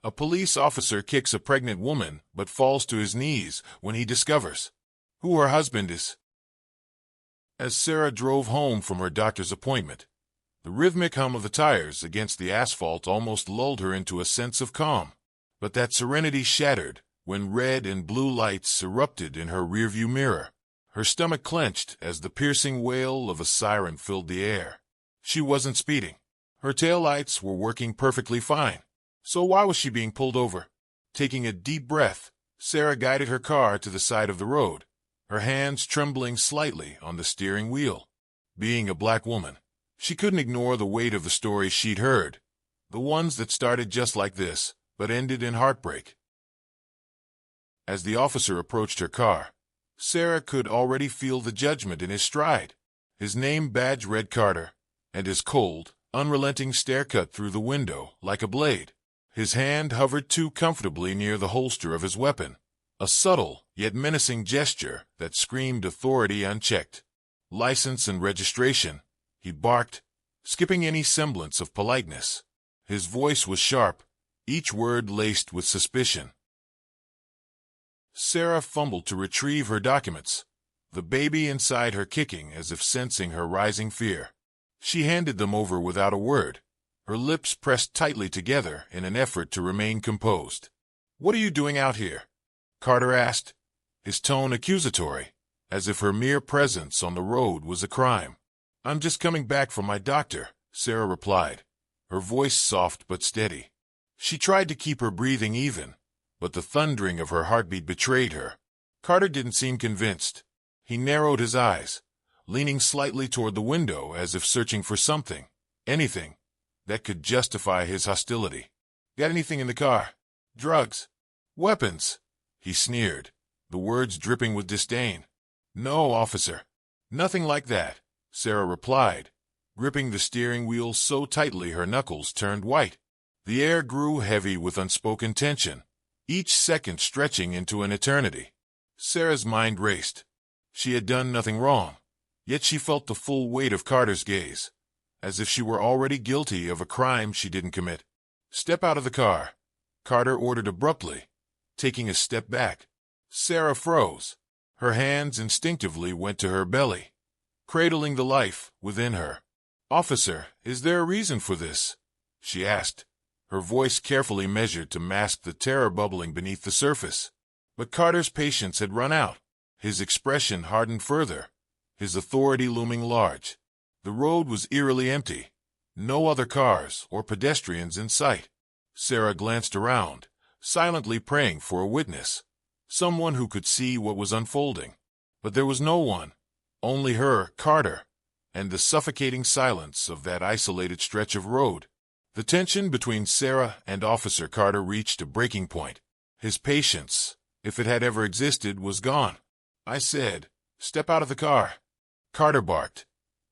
A police officer kicks a pregnant woman but falls to his knees when he discovers who her husband is. As Sarah drove home from her doctor's appointment, the rhythmic hum of the tires against the asphalt almost lulled her into a sense of calm. But that serenity shattered when red and blue lights erupted in her rearview mirror. Her stomach clenched as the piercing wail of a siren filled the air. She wasn't speeding. Her taillights were working perfectly fine. So why was she being pulled over? Taking a deep breath, Sarah guided her car to the side of the road, her hands trembling slightly on the steering wheel. Being a black woman, she couldn't ignore the weight of the stories she'd heard, the ones that started just like this, but ended in heartbreak. As the officer approached her car, Sarah could already feel the judgment in his stride. His name badge read Carter, and his cold, unrelenting stare cut through the window like a blade. His hand hovered too comfortably near the holster of his weapon, a subtle yet menacing gesture that screamed authority unchecked. License and registration, he barked, skipping any semblance of politeness. His voice was sharp, each word laced with suspicion. Sarah fumbled to retrieve her documents, the baby inside her kicking as if sensing her rising fear. She handed them over without a word, her lips pressed tightly together in an effort to remain composed. "What are you doing out here?" Carter asked, his tone accusatory, as if her mere presence on the road was a crime. "I'm just coming back from my doctor," Sarah replied, her voice soft but steady. She tried to keep her breathing even, but the thundering of her heartbeat betrayed her. Carter didn't seem convinced. He narrowed his eyes, leaning slightly toward the window as if searching for something, anything, that could justify his hostility. "Got anything in the car? Drugs? Weapons?" he sneered, the words dripping with disdain. "No, officer. Nothing like that," Sarah replied, gripping the steering wheel so tightly her knuckles turned white. The air grew heavy with unspoken tension, each second stretching into an eternity. Sarah's mind raced. She had done nothing wrong, yet she felt the full weight of Carter's gaze, as if she were already guilty of a crime she didn't commit. "Step out of the car," Carter ordered abruptly, taking a step back. Sarah froze. Her hands instinctively went to her belly, cradling the life within her. "Officer, is there a reason for this?" she asked, her voice carefully measured to mask the terror bubbling beneath the surface. But Carter's patience had run out. His expression hardened further, his authority looming large. The road was eerily empty, no other cars or pedestrians in sight. Sarah glanced around, silently praying for a witness, someone who could see what was unfolding. But there was no one, only her, Carter, and the suffocating silence of that isolated stretch of road. The tension between Sarah and Officer Carter reached a breaking point. His patience, if it had ever existed, was gone. "I said, step out of the car," Carter barked,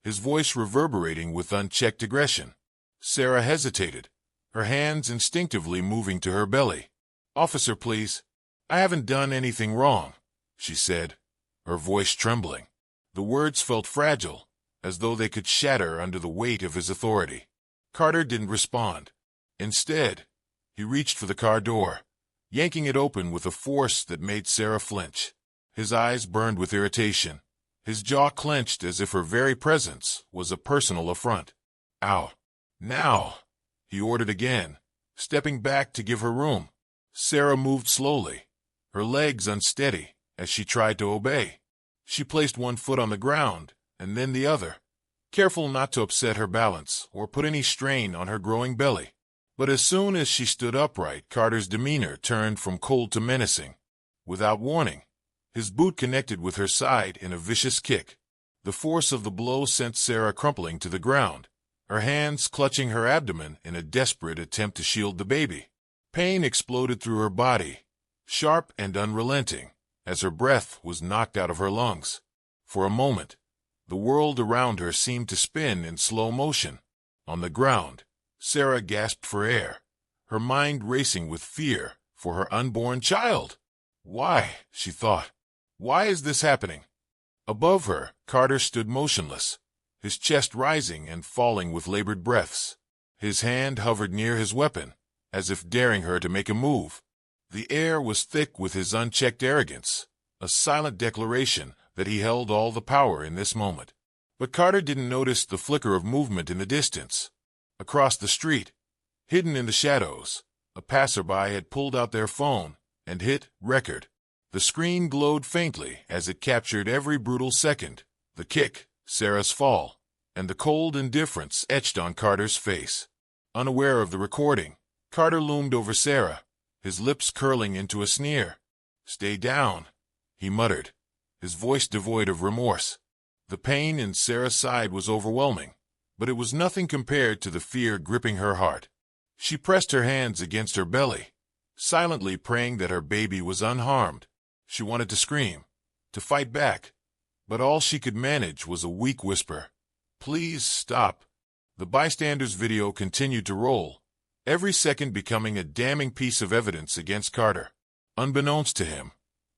his voice reverberating with unchecked aggression. Sarah hesitated, her hands instinctively moving to her belly. "Officer, please. I haven't done anything wrong," she said, her voice trembling. The words felt fragile, as though they could shatter under the weight of his authority. Carter didn't respond. Instead, he reached for the car door, yanking it open with a force that made Sarah flinch. His eyes burned with irritation, his jaw clenched as if her very presence was a personal affront. "Ow. Now," he ordered again, stepping back to give her room. Sarah moved slowly, her legs unsteady as she tried to obey. She placed one foot on the ground and then the other, careful not to upset her balance or put any strain on her growing belly. But as soon as she stood upright, Carter's demeanor turned from cold to menacing. Without warning, his boot connected with her side in a vicious kick. The force of the blow sent Sarah crumpling to the ground, her hands clutching her abdomen in a desperate attempt to shield the baby. Pain exploded through her body, sharp and unrelenting, as her breath was knocked out of her lungs. For a moment, the world around her seemed to spin in slow motion. On the ground, Sarah gasped for air, her mind racing with fear for her unborn child. "Why?" she thought. "Why is this happening?" Above her, Carter stood motionless, his chest rising and falling with labored breaths. His hand hovered near his weapon, as if daring her to make a move. The air was thick with his unchecked arrogance, a silent declaration that he held all the power in this moment. But Carter didn't notice the flicker of movement in the distance. Across the street, hidden in the shadows, a passerby had pulled out their phone and hit record. The screen glowed faintly as it captured every brutal second, the kick, Sarah's fall, and the cold indifference etched on Carter's face. Unaware of the recording, Carter loomed over Sarah, his lips curling into a sneer. "Stay down," he muttered, his voice devoid of remorse. The pain in Sarah's side was overwhelming, but it was nothing compared to the fear gripping her heart. She pressed her hands against her belly, silently praying that her baby was unharmed. She wanted to scream, to fight back, but all she could manage was a weak whisper. "Please stop." The bystanders' video continued to roll, every second becoming a damning piece of evidence against Carter. Unbeknownst to him,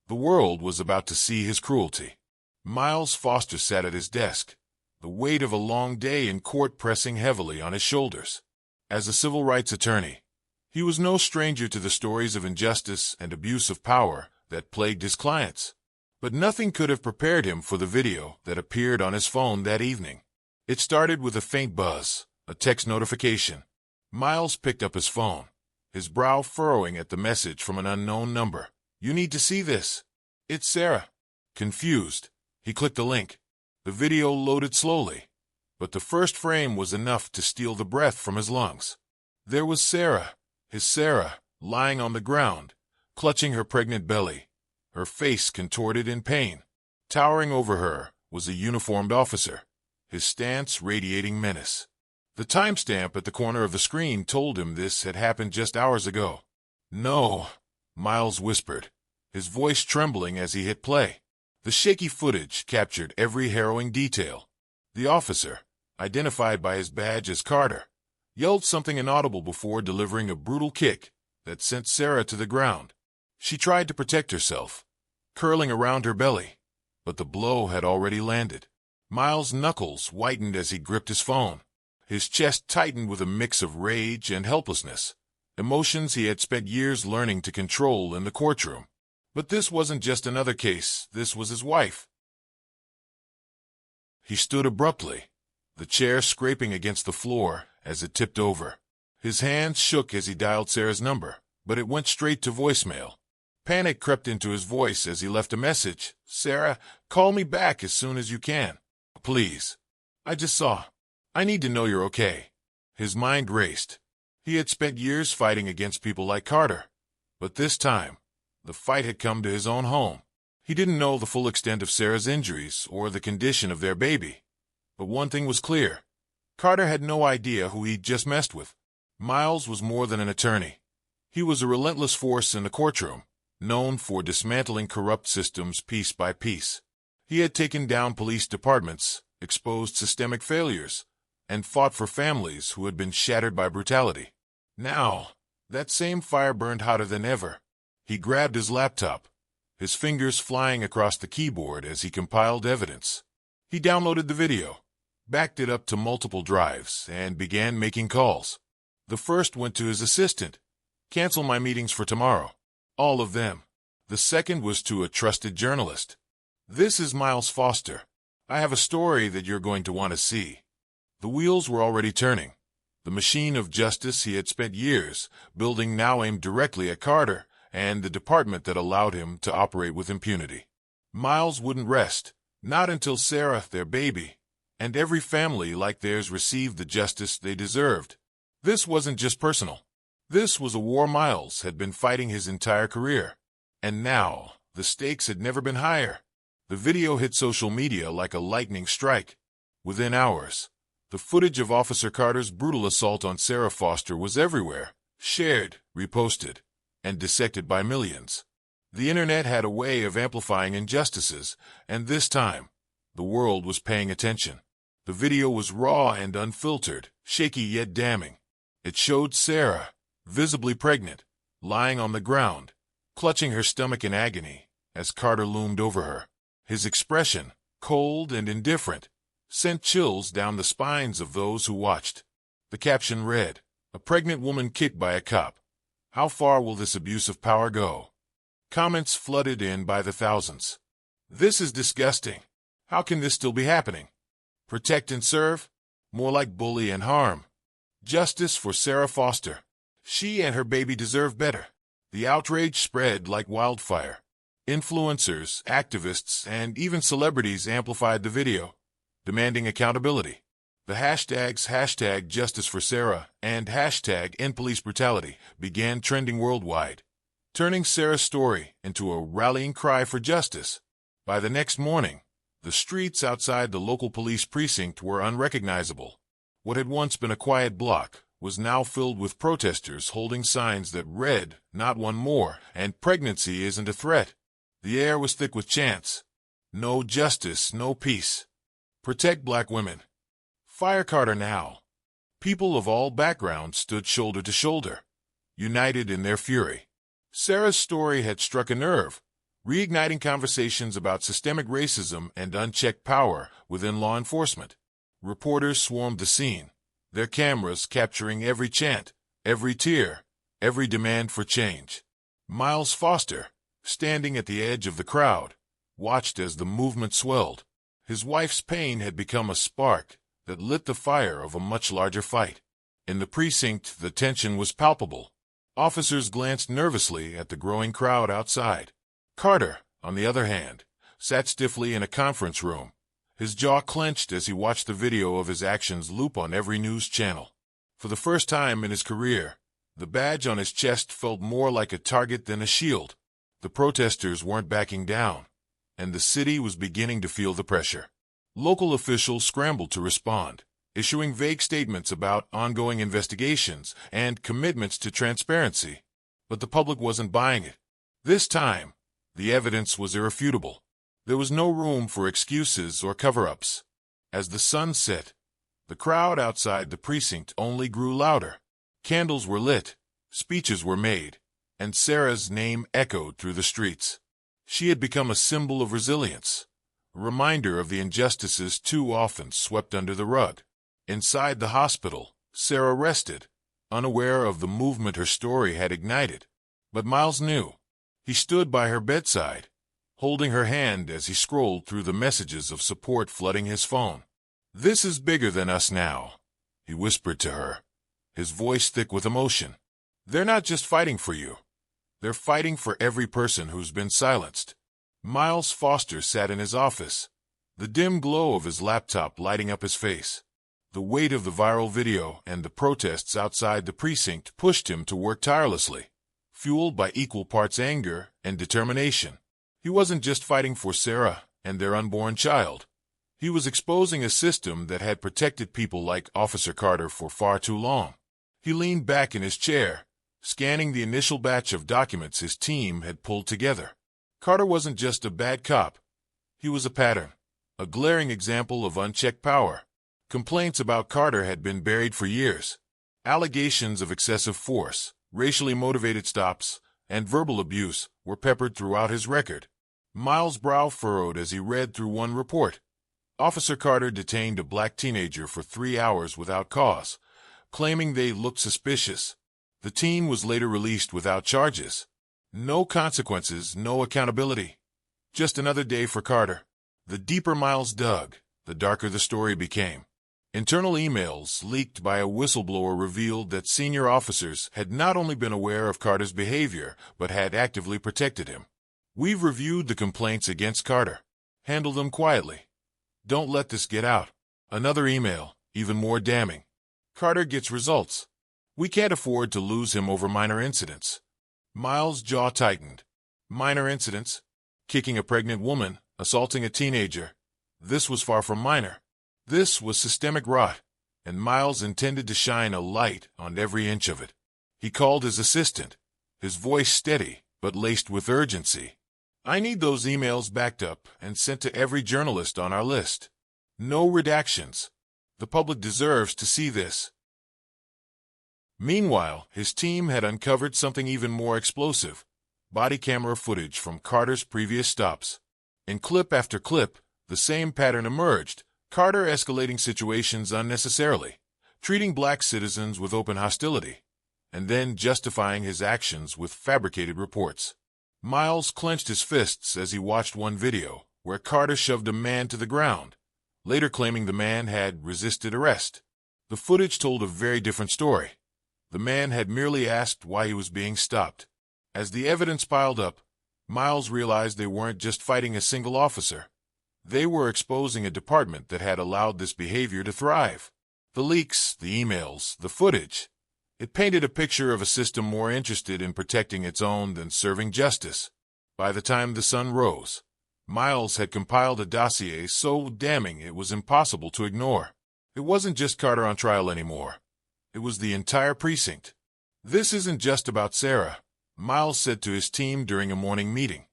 the world was about to see his cruelty. Miles Foster sat at his desk, the weight of a long day in court pressing heavily on his shoulders. As a civil rights attorney, he was no stranger to the stories of injustice and abuse of power that plagued his clients. But nothing could have prepared him for the video that appeared on his phone that evening. It started with a faint buzz, a text notification. Miles picked up his phone, his brow furrowing at the message from an unknown number. "You need to see this. It's Sarah." Confused, he clicked the link. The video loaded slowly, but the first frame was enough to steal the breath from his lungs. There was Sarah, his Sarah, lying on the ground, clutching her pregnant belly, her face contorted in pain. Towering over her was a uniformed officer, his stance radiating menace. The timestamp at the corner of the screen told him this had happened just hours ago. "No," Miles whispered, his voice trembling as he hit play. The shaky footage captured every harrowing detail. The officer, identified by his badge as Carter, yelled something inaudible before delivering a brutal kick that sent Sarah to the ground. She tried to protect herself, curling around her belly, but the blow had already landed. Miles' knuckles whitened as he gripped his phone. His chest tightened with a mix of rage and helplessness, emotions he had spent years learning to control in the courtroom. But this wasn't just another case, this was his wife. He stood abruptly, the chair scraping against the floor as it tipped over. His hands shook as he dialed Sarah's number, but it went straight to voicemail. Panic crept into his voice as he left a message. "Sarah, call me back as soon as you can. Please. I just saw. I need to know you're okay." His mind raced. He had spent years fighting against people like Carter, but this time, the fight had come to his own home. He didn't know the full extent of Sarah's injuries or the condition of their baby. But one thing was clear. Carter had no idea who he'd just messed with. Miles was more than an attorney. He was a relentless force in the courtroom, known for dismantling corrupt systems piece by piece. He had taken down police departments, exposed systemic failures, and fought for families who had been shattered by brutality. Now, that same fire burned hotter than ever. He grabbed his laptop, his fingers flying across the keyboard as he compiled evidence. He downloaded the video, backed it up to multiple drives, and began making calls. The first went to his assistant. "Cancel my meetings for tomorrow. All of them." The second was to a trusted journalist. "This is Miles Foster. I have a story that you're going to want to see." The wheels were already turning. The machine of justice he had spent years building now aimed directly at Carter and the department that allowed him to operate with impunity. Miles wouldn't rest, not until Sarah, their baby, and every family like theirs received the justice they deserved. This wasn't just personal. This was a war Miles had been fighting his entire career. And now, the stakes had never been higher. The video hit social media like a lightning strike. Within hours, the footage of Officer Carter's brutal assault on Sarah Foster was everywhere, shared, reposted, and dissected by millions. The internet had a way of amplifying injustices, and this time, the world was paying attention. The video was raw and unfiltered, shaky yet damning. It showed Sarah, visibly pregnant, lying on the ground, clutching her stomach in agony as Carter loomed over her. His expression, cold and indifferent, sent chills down the spines of those who watched. The caption read, "A pregnant woman kicked by a cop. How far will this abuse of power go? Comments flooded in by the thousands. This is disgusting. How can this still be happening? Protect and serve? More like bully and harm. Justice for Sarah Foster. She and her baby deserve better. The outrage spread like wildfire. Influencers, activists, and even celebrities amplified the video, demanding accountability. The hashtags #JusticeForSarah and #EndPoliceBrutality began trending worldwide, turning Sarah's story into a rallying cry for justice. By the next morning, the streets outside the local police precinct were unrecognizable. What had once been a quiet block was now filled with protesters holding signs that read, "Not one more," and "Pregnancy isn't a threat." The air was thick with chants. No justice, no peace. Protect black women. Fire Carter now. People of all backgrounds stood shoulder to shoulder, united in their fury. Sarah's story had struck a nerve, reigniting conversations about systemic racism and unchecked power within law enforcement. Reporters swarmed the scene, their cameras capturing every chant, every tear, every demand for change. Miles Foster, standing at the edge of the crowd, watched as the movement swelled. His wife's pain had become a spark that lit the fire of a much larger fight. In the precinct, the tension was palpable. Officers glanced nervously at the growing crowd outside. Carter, on the other hand, sat stiffly in a conference room, his jaw clenched as he watched the video of his actions loop on every news channel. For the first time in his career, the badge on his chest felt more like a target than a shield. The protesters weren't backing down, and the city was beginning to feel the pressure. Local officials scrambled to respond, issuing vague statements about ongoing investigations and commitments to transparency. But the public wasn't buying it. This time, the evidence was irrefutable. There was no room for excuses or cover-ups. As the sun set, the crowd outside the precinct only grew louder. Candles were lit, speeches were made, and Sarah's name echoed through the streets. She had become a symbol of resilience, a reminder of the injustices too often swept under the rug. Inside the hospital, Sarah rested, unaware of the movement her story had ignited. But Miles knew. He stood by her bedside, holding her hand as he scrolled through the messages of support flooding his phone. "This is bigger than us now," he whispered to her, his voice thick with emotion. "They're not just fighting for you. They're fighting for every person who's been silenced." Miles Foster sat in his office, the dim glow of his laptop lighting up his face. The weight of the viral video and the protests outside the precinct pushed him to work tirelessly, fueled by equal parts anger and determination. He wasn't just fighting for Sarah and their unborn child. He was exposing a system that had protected people like Officer Carter for far too long. He leaned back in his chair, scanning the initial batch of documents his team had pulled together. Carter wasn't just a bad cop. He was a pattern, a glaring example of unchecked power. Complaints about Carter had been buried for years. Allegations of excessive force, racially motivated stops, and verbal abuse were peppered throughout his record. Miles' brow furrowed as he read through one report. Officer Carter detained a black teenager for 3 hours without cause, claiming they looked suspicious. The teen was later released without charges. No consequences, no accountability. Just another day for Carter. The deeper Miles dug, the darker the story became. Internal emails leaked by a whistleblower revealed that senior officers had not only been aware of Carter's behavior, but had actively protected him. "We've reviewed the complaints against Carter. Handle them quietly. Don't let this get out." Another email, even more damning. "Carter gets results. We can't afford to lose him over minor incidents." Miles' jaw tightened. Minor incidents? Kicking a pregnant woman, assaulting a teenager. This was far from minor. This was systemic rot, and Miles intended to shine a light on every inch of it. He called his assistant, his voice steady but laced with urgency. "I need those emails backed up and sent to every journalist on our list. No redactions. The public deserves to see this." Meanwhile, his team had uncovered something even more explosive: body camera footage from Carter's previous stops. In clip after clip, the same pattern emerged: Carter escalating situations unnecessarily, treating black citizens with open hostility, and then justifying his actions with fabricated reports. Miles clenched his fists as he watched one video where Carter shoved a man to the ground, later claiming the man had resisted arrest. The footage told a very different story. The man had merely asked why he was being stopped. As the evidence piled up, Miles realized they weren't just fighting a single officer. They were exposing a department that had allowed this behavior to thrive. The leaks, the emails, the footage. It painted a picture of a system more interested in protecting its own than serving justice. By the time the sun rose, Miles had compiled a dossier so damning it was impossible to ignore. It wasn't just Carter on trial anymore. It was the entire precinct. "This isn't just about Sarah," Miles said to his team during a morning meeting.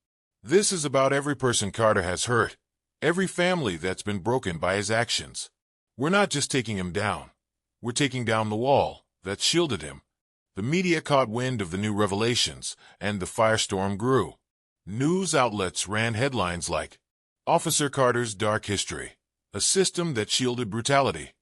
"This is about every person Carter has hurt, every family that's been broken by his actions. We're not just taking him down. We're taking down the wall that shielded him." The media caught wind of the new revelations, and the firestorm grew. News outlets ran headlines like, "Officer Carter's Dark History, a system that shielded brutality."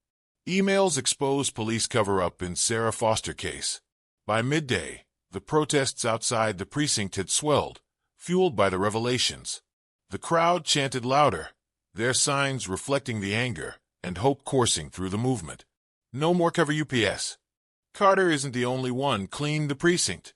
Emails exposed police cover-up in Sarah Foster case. By midday, the protests outside the precinct had swelled, fueled by the revelations. The crowd chanted louder, their signs reflecting the anger and hope coursing through the movement. "No more cover UPS. Carter isn't the only one cleaning the precinct."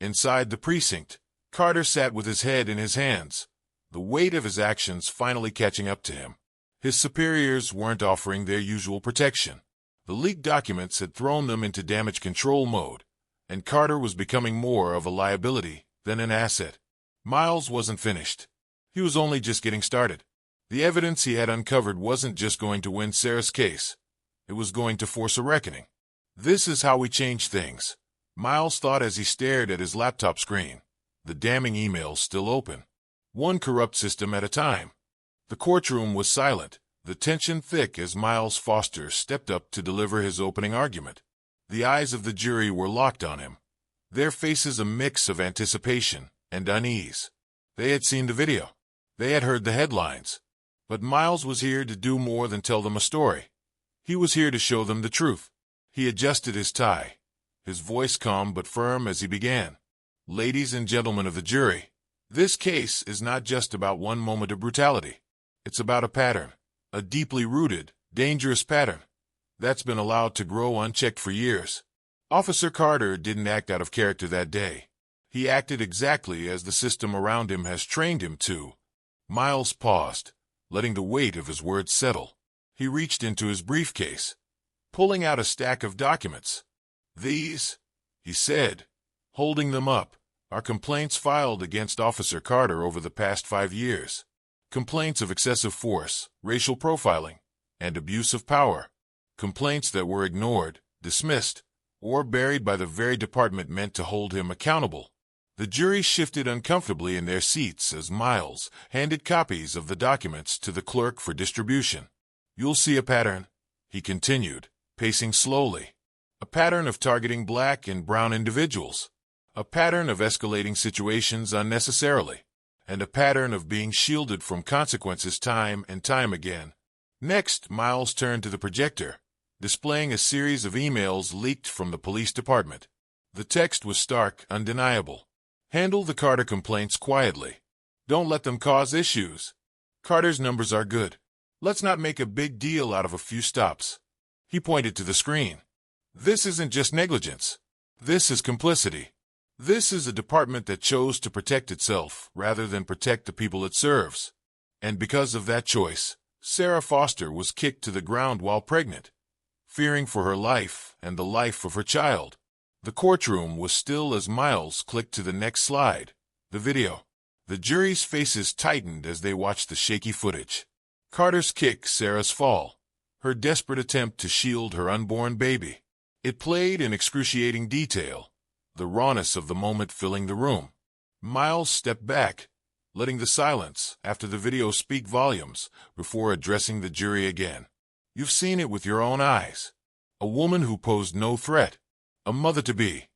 Inside the precinct, Carter sat with his head in his hands, the weight of his actions finally catching up to him. His superiors weren't offering their usual protection. The leaked documents had thrown them into damage control mode, and Carter was becoming more of a liability than an asset. Miles wasn't finished. He was only just getting started. The evidence he had uncovered wasn't just going to win Sarah's case. It was going to force a reckoning. "This is how we change things," Miles thought as he stared at his laptop screen, the damning emails still open. One corrupt system at a time. The courtroom was silent, the tension thick as Miles Foster stepped up to deliver his opening argument. The eyes of the jury were locked on him, their faces a mix of anticipation and unease. They had seen the video. They had heard the headlines. But Miles was here to do more than tell them a story. He was here to show them the truth. He adjusted his tie, his voice calm but firm as he began. "Ladies and gentlemen of the jury, this case is not just about one moment of brutality. It's about a pattern, a deeply rooted, dangerous pattern, that's been allowed to grow unchecked for years. Officer Carter didn't act out of character that day. He acted exactly as the system around him has trained him to." Miles paused, letting the weight of his words settle. He reached into his briefcase, pulling out a stack of documents. "These," he said, holding them up, "are complaints filed against Officer Carter over the past 5 years. Complaints of excessive force, racial profiling, and abuse of power. Complaints that were ignored, dismissed, or buried by the very department meant to hold him accountable." The jury shifted uncomfortably in their seats as Miles handed copies of the documents to the clerk for distribution. "You'll see a pattern," he continued, pacing slowly. "A pattern of targeting black and brown individuals. A pattern of escalating situations unnecessarily. And a pattern of being shielded from consequences time and time again." Next, Miles turned to the projector, displaying a series of emails leaked from the police department. The text was stark, undeniable. "Handle the Carter complaints quietly. Don't let them cause issues. Carter's numbers are good. Let's not make a big deal out of a few stops." He pointed to the screen. "This isn't just negligence. This is complicity. This is a department that chose to protect itself rather than protect the people it serves. And because of that choice, Sarah Foster was kicked to the ground while pregnant, fearing for her life and the life of her child." The courtroom was still as Miles clicked to the next slide, the video. The jury's faces tightened as they watched the shaky footage. Carter's kick, Sarah's fall, her desperate attempt to shield her unborn baby. It played in excruciating detail, the rawness of the moment filling the room. Miles stepped back, letting the silence after the video speak volumes before addressing the jury again. "You've seen it with your own eyes. A woman who posed no threat, a mother-to-be,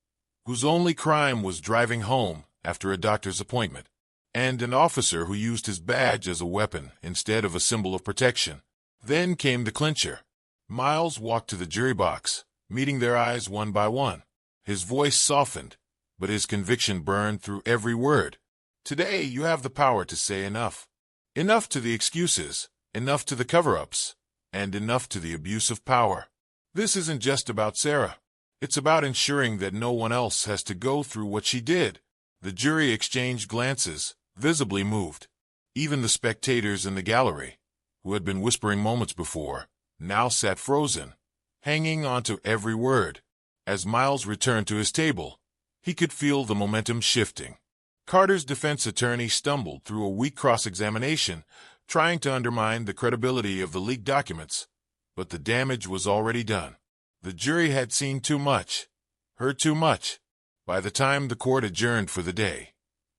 whose only crime was driving home after a doctor's appointment, and an officer who used his badge as a weapon instead of a symbol of protection." Then came the clincher. Miles walked to the jury box, meeting their eyes one by one. His voice softened, but his conviction burned through every word. Today you have the power to say enough. Enough to the excuses, enough to the cover-ups, and enough to the abuse of power. This isn't just about Sarah. It's about ensuring that no one else has to go through what she did. The jury exchanged glances, visibly moved. Even the spectators in the gallery, who had been whispering moments before, now sat frozen, hanging on to every word. As Miles returned to his table, he could feel the momentum shifting. Carter's defense attorney stumbled through a weak cross-examination, trying to undermine the credibility of the leaked documents, but the damage was already done. The jury had seen too much, heard too much. By the time the court adjourned for the day,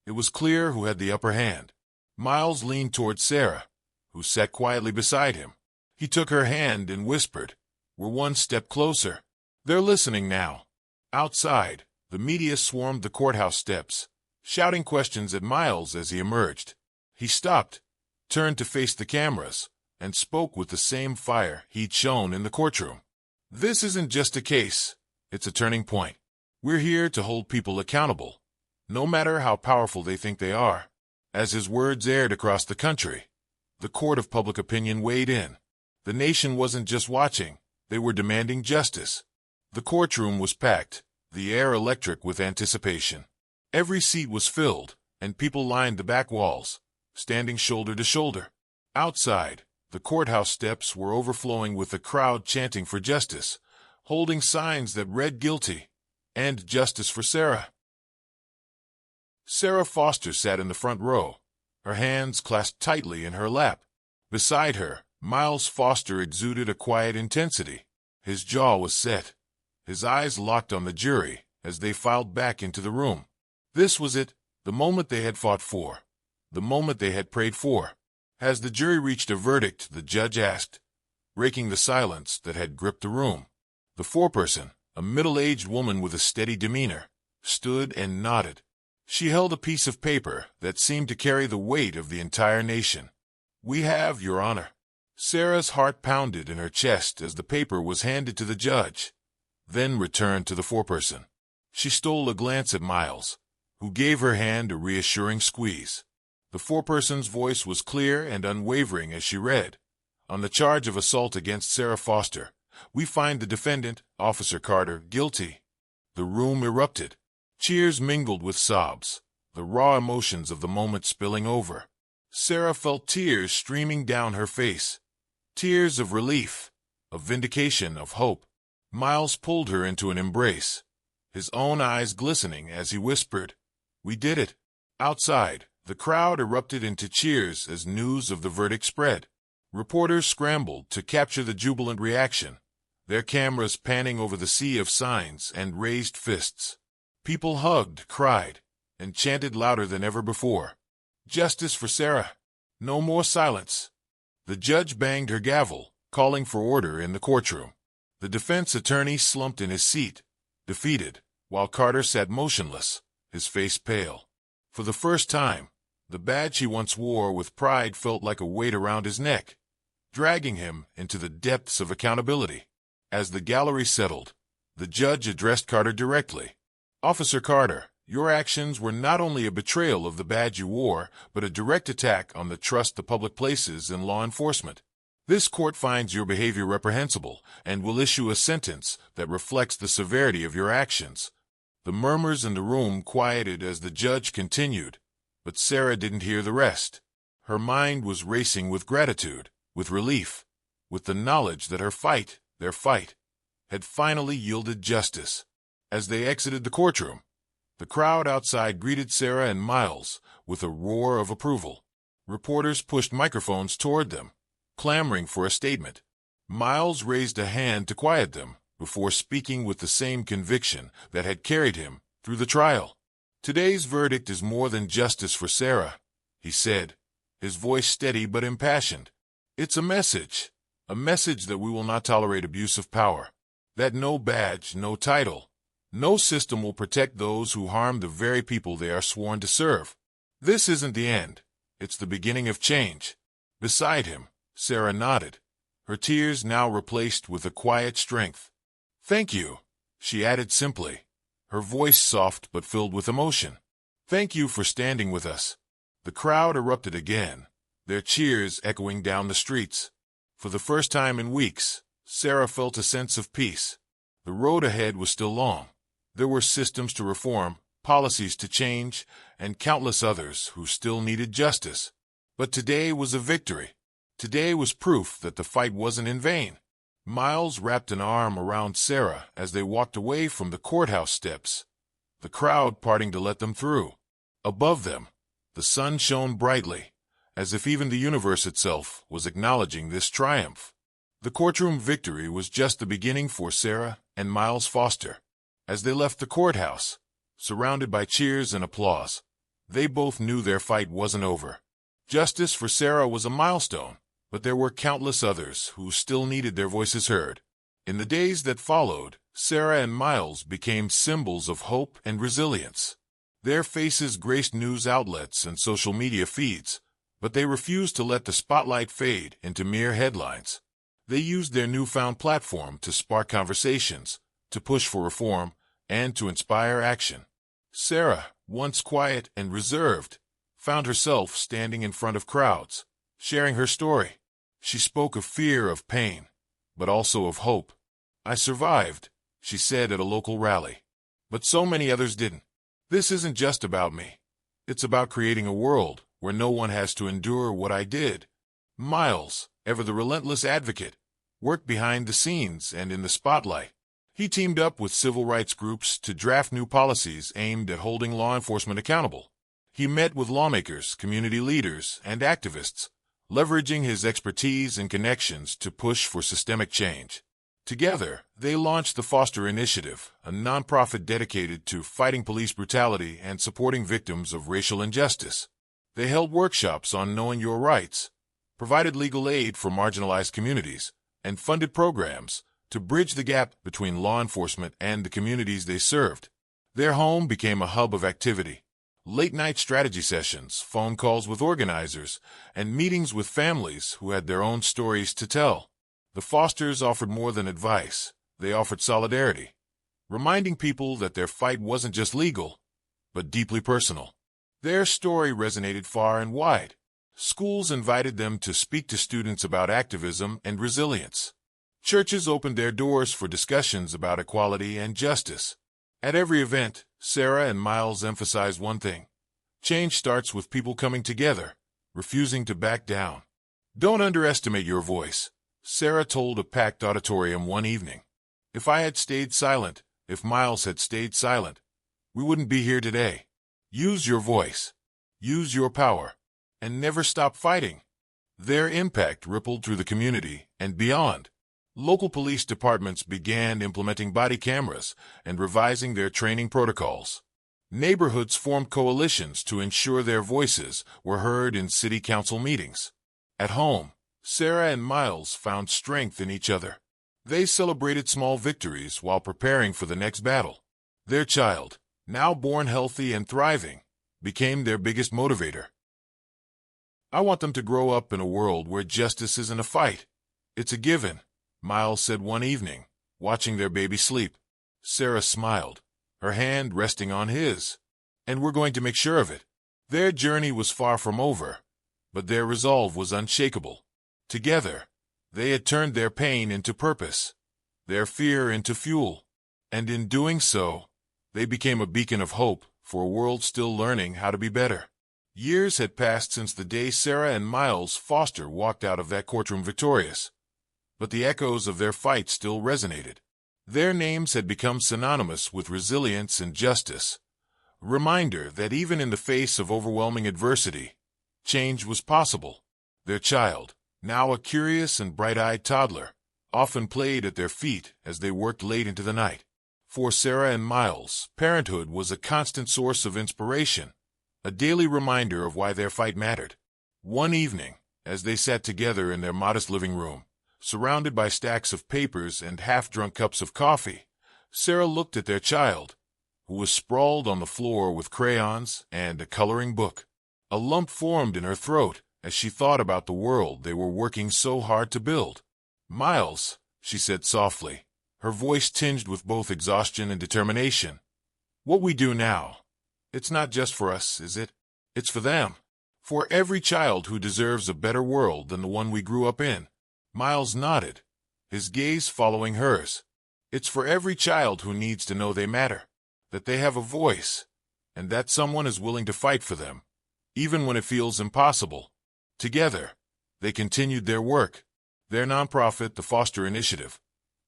it was clear who had the upper hand. Miles leaned toward Sarah, who sat quietly beside him. He took her hand and whispered, "We're one step closer." They're listening now. Outside, the media swarmed the courthouse steps, shouting questions at Miles as he emerged. He stopped, turned to face the cameras, and spoke with the same fire he'd shown in the courtroom. "This isn't just a case, it's a turning point. We're here to hold people accountable, no matter how powerful they think they are." As his words aired across the country, the court of public opinion weighed in. The nation wasn't just watching, they were demanding justice. The courtroom was packed, the air electric with anticipation. Every seat was filled, and people lined the back walls, standing shoulder to shoulder. Outside, the courthouse steps were overflowing with the crowd chanting for justice, holding signs that read "Guilty" and "Justice for Sarah." Sarah Foster sat in the front row, her hands clasped tightly in her lap. Beside her, Miles Foster exuded a quiet intensity. His jaw was set, his eyes locked on the jury as they filed back into the room. This was it, the moment they had fought for, the moment they had prayed for. Has the jury reached a verdict? The judge asked, breaking the silence that had gripped the room. The foreperson, a middle-aged woman with a steady demeanor, stood and nodded. She held a piece of paper that seemed to carry the weight of the entire nation. "We have, Your Honor." Sarah's heart pounded in her chest as the paper was handed to the judge, then returned to the foreperson. She stole a glance at Miles, who gave her hand a reassuring squeeze. The foreperson's voice was clear and unwavering as she read, "On the charge of assault against Sarah Foster, we find the defendant, Officer Carter, guilty." The room erupted. Cheers mingled with sobs, the raw emotions of the moment spilling over. Sarah felt tears streaming down her face. Tears of relief, of vindication, of hope. Miles pulled her into an embrace, his own eyes glistening as he whispered, "We did it." Outside, the crowd erupted into cheers as news of the verdict spread. Reporters scrambled to capture the jubilant reaction, their cameras panning over the sea of signs and raised fists. People hugged, cried, and chanted louder than ever before. "Justice for Sarah. No more silence." The judge banged her gavel, calling for order in the courtroom. The defense attorney slumped in his seat, defeated, while Carter sat motionless, his face pale. For the first time, the badge he once wore with pride felt like a weight around his neck, dragging him into the depths of accountability. As the gallery settled, the judge addressed Carter directly. "Officer Carter, your actions were not only a betrayal of the badge you wore, but a direct attack on the trust the public places in law enforcement. This court finds your behavior reprehensible and will issue a sentence that reflects the severity of your actions." The murmurs in the room quieted as the judge continued, but Sarah didn't hear the rest. Her mind was racing with gratitude, with relief, with the knowledge that her fight, their fight, had finally yielded justice. As they exited the courtroom, the crowd outside greeted Sarah and Miles with a roar of approval. Reporters pushed microphones toward them, clamoring for a statement. Miles raised a hand to quiet them before speaking with the same conviction that had carried him through the trial. "Today's verdict is more than justice for Sarah," he said, his voice steady but impassioned. "It's a message that we will not tolerate abuse of power, that no badge, no title, no system will protect those who harm the very people they are sworn to serve. This isn't the end. It's the beginning of change." Beside him, Sarah nodded, her tears now replaced with a quiet strength. "Thank you," she added simply. her voice soft but filled with emotion. "Thank you for standing with us." The crowd erupted again, their cheers echoing down the streets. For the first time in weeks, Sarah felt a sense of peace. The road ahead was still long. There were systems to reform, policies to change, and countless others who still needed justice. But today was a victory. Today was proof that the fight wasn't in vain. Miles wrapped an arm around Sarah as they walked away from the courthouse steps, the crowd parting to let them through. Above them, the sun shone brightly, as if even the universe itself was acknowledging this triumph. The courtroom victory was just the beginning for Sarah and Miles Foster. As they left the courthouse, surrounded by cheers and applause, they both knew their fight wasn't over. Justice for Sarah was a milestone, but there were countless others who still needed their voices heard. In the days that followed, Sarah and Miles became symbols of hope and resilience. Their faces graced news outlets and social media feeds, but they refused to let the spotlight fade into mere headlines. They used their newfound platform to spark conversations, to push for reform, and to inspire action. Sarah, once quiet and reserved, found herself standing in front of crowds, sharing her story. She spoke of fear, of pain, but also of hope. "I survived," she said at a local rally. "But so many others didn't. This isn't just about me. It's about creating a world where no one has to endure what I did." Miles, ever the relentless advocate, worked behind the scenes and in the spotlight. He teamed up with civil rights groups to draft new policies aimed at holding law enforcement accountable. He met with lawmakers, community leaders, and activists, leveraging his expertise and connections to push for systemic change. Together, they launched the Foster Initiative, a nonprofit dedicated to fighting police brutality and supporting victims of racial injustice. They held workshops on knowing your rights, provided legal aid for marginalized communities, and funded programs to bridge the gap between law enforcement and the communities they served. Their home became a hub of activity. Late-night strategy sessions, phone calls with organizers, and meetings with families who had their own stories to tell. The Fosters offered more than advice. They offered solidarity, reminding people that their fight wasn't just legal, but deeply personal. Their story resonated far and wide. Schools invited them to speak to students about activism and resilience. Churches opened their doors for discussions about equality and justice. At every event, Sarah and Miles emphasized one thing: change starts with people coming together, refusing to back down. "Don't underestimate your voice," Sarah told a packed auditorium one evening. "If I had stayed silent, if Miles had stayed silent, we wouldn't be here today. Use your voice, use your power, and never stop fighting." Their impact rippled through the community and beyond. Local police departments began implementing body cameras and revising their training protocols. Neighborhoods formed coalitions to ensure their voices were heard in city council meetings. At home, Sarah and Miles found strength in each other. They celebrated small victories while preparing for the next battle. Their child, now born healthy and thriving, became their biggest motivator. "I want them to grow up in a world where justice isn't a fight. It's a given," Miles said one evening, watching their baby sleep. Sarah smiled, her hand resting on his. "And we're going to make sure of it." Their journey was far from over, but their resolve was unshakable. Together, they had turned their pain into purpose, their fear into fuel, and in doing so, they became a beacon of hope for a world still learning how to be better. Years had passed since the day Sarah and Miles Foster walked out of that courtroom victorious, but the echoes of their fight still resonated. Their names had become synonymous with resilience and justice, a reminder that even in the face of overwhelming adversity, change was possible. Their child, now a curious and bright-eyed toddler, often played at their feet as they worked late into the night. For Sarah and Miles, parenthood was a constant source of inspiration, a daily reminder of why their fight mattered. One evening, as they sat together in their modest living room, surrounded by stacks of papers and half-drunk cups of coffee, Sarah looked at their child, who was sprawled on the floor with crayons and a coloring book. A lump formed in her throat as she thought about the world they were working so hard to build. "Miles," she said softly, her voice tinged with both exhaustion and determination, What we do now, it's not just for us, is it? It's for them. For every child who deserves a better world than the one we grew up in. Miles nodded, his gaze following hers. It's for every child who needs to know they matter, that they have a voice, and that someone is willing to fight for them, even when it feels impossible. Together, they continued their work. Their nonprofit, the Foster Initiative,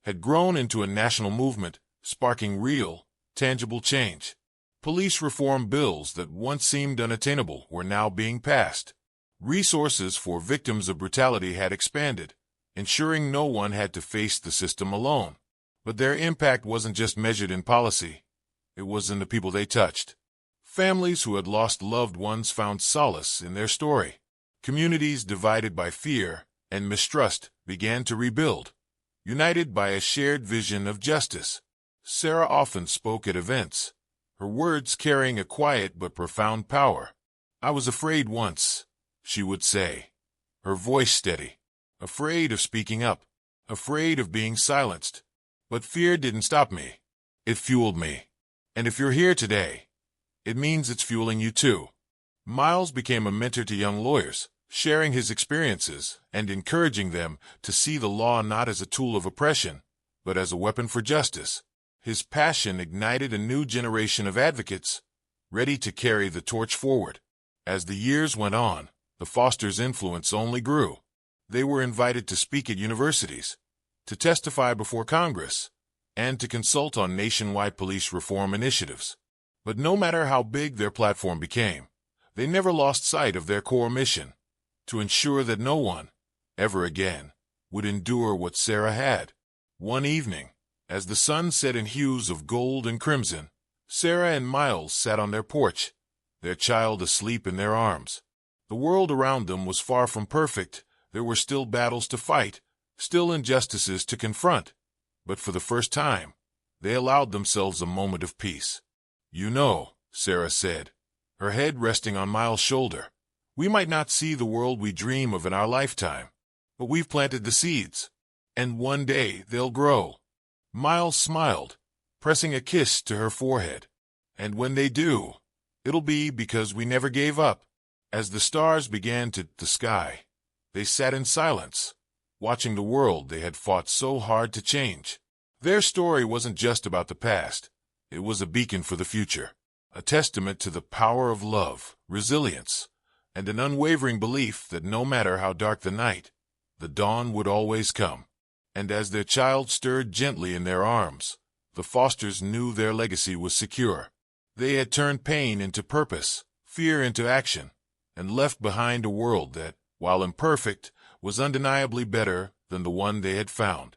had grown into a national movement, sparking real, tangible change. Police reform bills that once seemed unattainable were now being passed. Resources for victims of brutality had expanded, ensuring no one had to face the system alone. But their impact wasn't just measured in policy. It was in the people they touched. Families who had lost loved ones found solace in their story. Communities divided by fear and mistrust began to rebuild, united by a shared vision of justice. Sarah often spoke at events, her words carrying a quiet but profound power. "I was afraid once," she would say, her voice steady, afraid of speaking up, afraid of being silenced. But fear didn't stop me. It fueled me. And if you're here today, it means it's fueling you too. Miles became a mentor to young lawyers, sharing his experiences and encouraging them to see the law not as a tool of oppression, but as a weapon for justice. His passion ignited a new generation of advocates, ready to carry the torch forward. As the years went on, the Fosters' influence only grew. They were invited to speak at universities, to testify before Congress, and to consult on nationwide police reform initiatives. But no matter how big their platform became, they never lost sight of their core mission: to ensure that no one, ever again, would endure what Sarah had. One evening, as the sun set in hues of gold and crimson, Sarah and Miles sat on their porch, their child asleep in their arms. The world around them was far from perfect. There were still battles to fight, still injustices to confront. But for the first time, they allowed themselves a moment of peace. "You know," Sarah said, her head resting on Miles' shoulder, "we might not see the world we dream of in our lifetime, but we've planted the seeds, and one day they'll grow." Miles smiled, pressing a kiss to her forehead. "And when they do, it'll be because we never gave up." As the stars began to the sky, they sat in silence, watching the world they had fought so hard to change. Their story wasn't just about the past. It was a beacon for the future, a testament to the power of love, resilience, and an unwavering belief that no matter how dark the night, the dawn would always come. And as their child stirred gently in their arms, the Fosters knew their legacy was secure. They had turned pain into purpose, fear into action, and left behind a world that, while imperfect, was undeniably better than the one they had found.